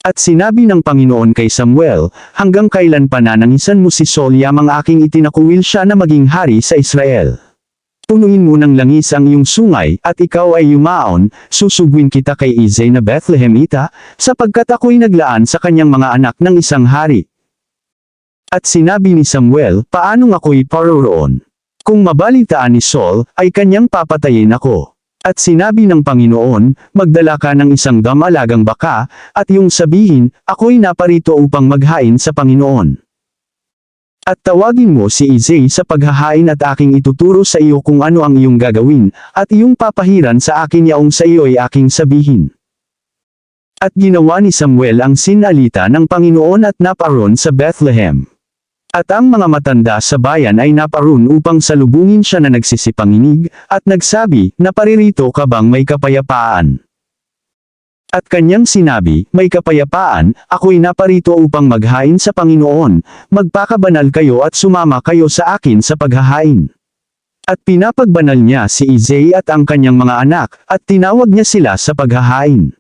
At sinabi ng Panginoon kay Samuel, hanggang kailan pa nanangisan mo si Saul yamang aking itinakuwil siya na maging hari sa Israel? Punuin mo ng langis ang iyong sungay, at ikaw ay yumaon, susugwin kita kay Isai na Bethlehemita, sapagkat ako'y naglaan sa kanyang mga anak ng isang hari. At sinabi ni Samuel, paanong ako'y paroroon? Kung mabalitaan ni Saul, ay kanyang papatayin ako. At sinabi ng Panginoon, magdala ka ng isang damalagang baka, at iyong sabihin, ako'y naparito upang maghain sa Panginoon. At tawagin mo si Isai sa paghahain at aking ituturo sa iyo kung ano ang iyong gagawin, at iyong papahiran sa akin yaong sa iyo ay aking sabihin. At ginawa ni Samuel ang sinalita ng Panginoon at naparoon sa Bethlehem. At ang mga matanda sa bayan ay naparoon upang salubungin siya na nagsisipanginig, at nagsabi, naparirito ka bang may kapayapaan? At kanyang sinabi, may kapayapaan, ako'y naparito upang maghain sa Panginoon, magpakabanal kayo at sumama kayo sa akin sa paghahain. At pinapagbanal niya si Isai at ang kanyang mga anak, at tinawag niya sila sa paghahain.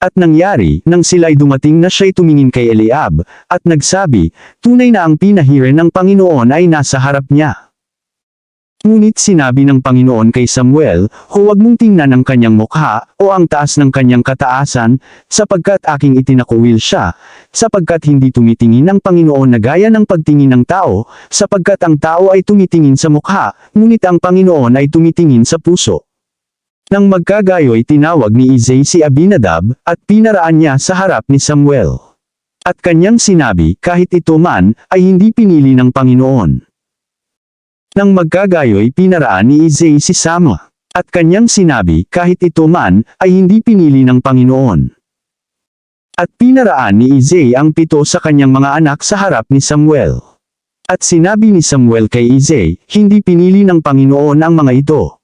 At nangyari, nang sila'y dumating na siya'y tumingin kay Eliab, at nagsabi, tunay na ang pinahiran ng Panginoon ay nasa harap niya. Ngunit sinabi ng Panginoon kay Samuel, huwag mong tingnan ang kanyang mukha, o ang taas ng kanyang kataasan, sapagkat aking itinakuwil siya, sapagkat hindi tumitingin ang Panginoon na gaya ng pagtingin ng tao, sapagkat ang tao ay tumitingin sa mukha, ngunit ang Panginoon ay tumitingin sa puso. Nang magkagayo'y tinawag ni Isai si Abinadab, at pinaraan niya sa harap ni Samuel. At kanyang sinabi, kahit ito man, ay hindi pinili ng Panginoon. Nang magkagayo'y pinaraan ni Isai si Sama. At kanyang sinabi, kahit ito man, ay hindi pinili ng Panginoon. At pinaraan ni Isai ang 7 sa kanyang mga anak sa harap ni Samuel. At sinabi ni Samuel kay Isai, hindi pinili ng Panginoon ang mga ito.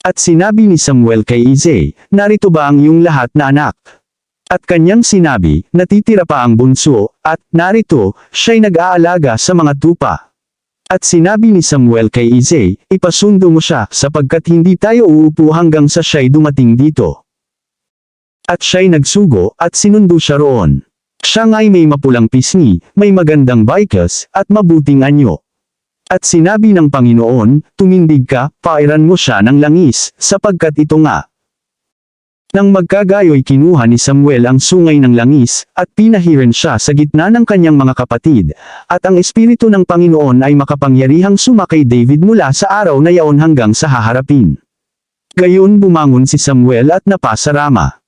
At sinabi ni Samuel kay Isai, narito ba ang iyong lahat na anak? At kanyang sinabi, natitira pa ang bunso, at narito, siya'y nag-aalaga sa mga tupa. At sinabi ni Samuel kay Isai, ipasundo mo siya, sapagkat hindi tayo uupo hanggang sa siya'y dumating dito. At siya'y nagsugo, at sinundo siya roon. Siya nga'y may mapulang pisngi, may magandang baikas, at mabuting anyo. At sinabi ng Panginoon, tumindig ka, pairan mo siya ng langis, sapagkat ito nga. Nang magkagayo'y kinuha ni Samuel ang sungay ng langis, at pinahiran siya sa gitna ng kanyang mga kapatid, at ang Espiritu ng Panginoon ay makapangyarihang sumakay David mula sa araw na yaon hanggang sa haharapin. Gayon bumangon si Samuel at napasa Rama.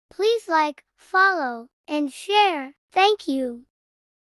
Please like, follow, and share. Thank you.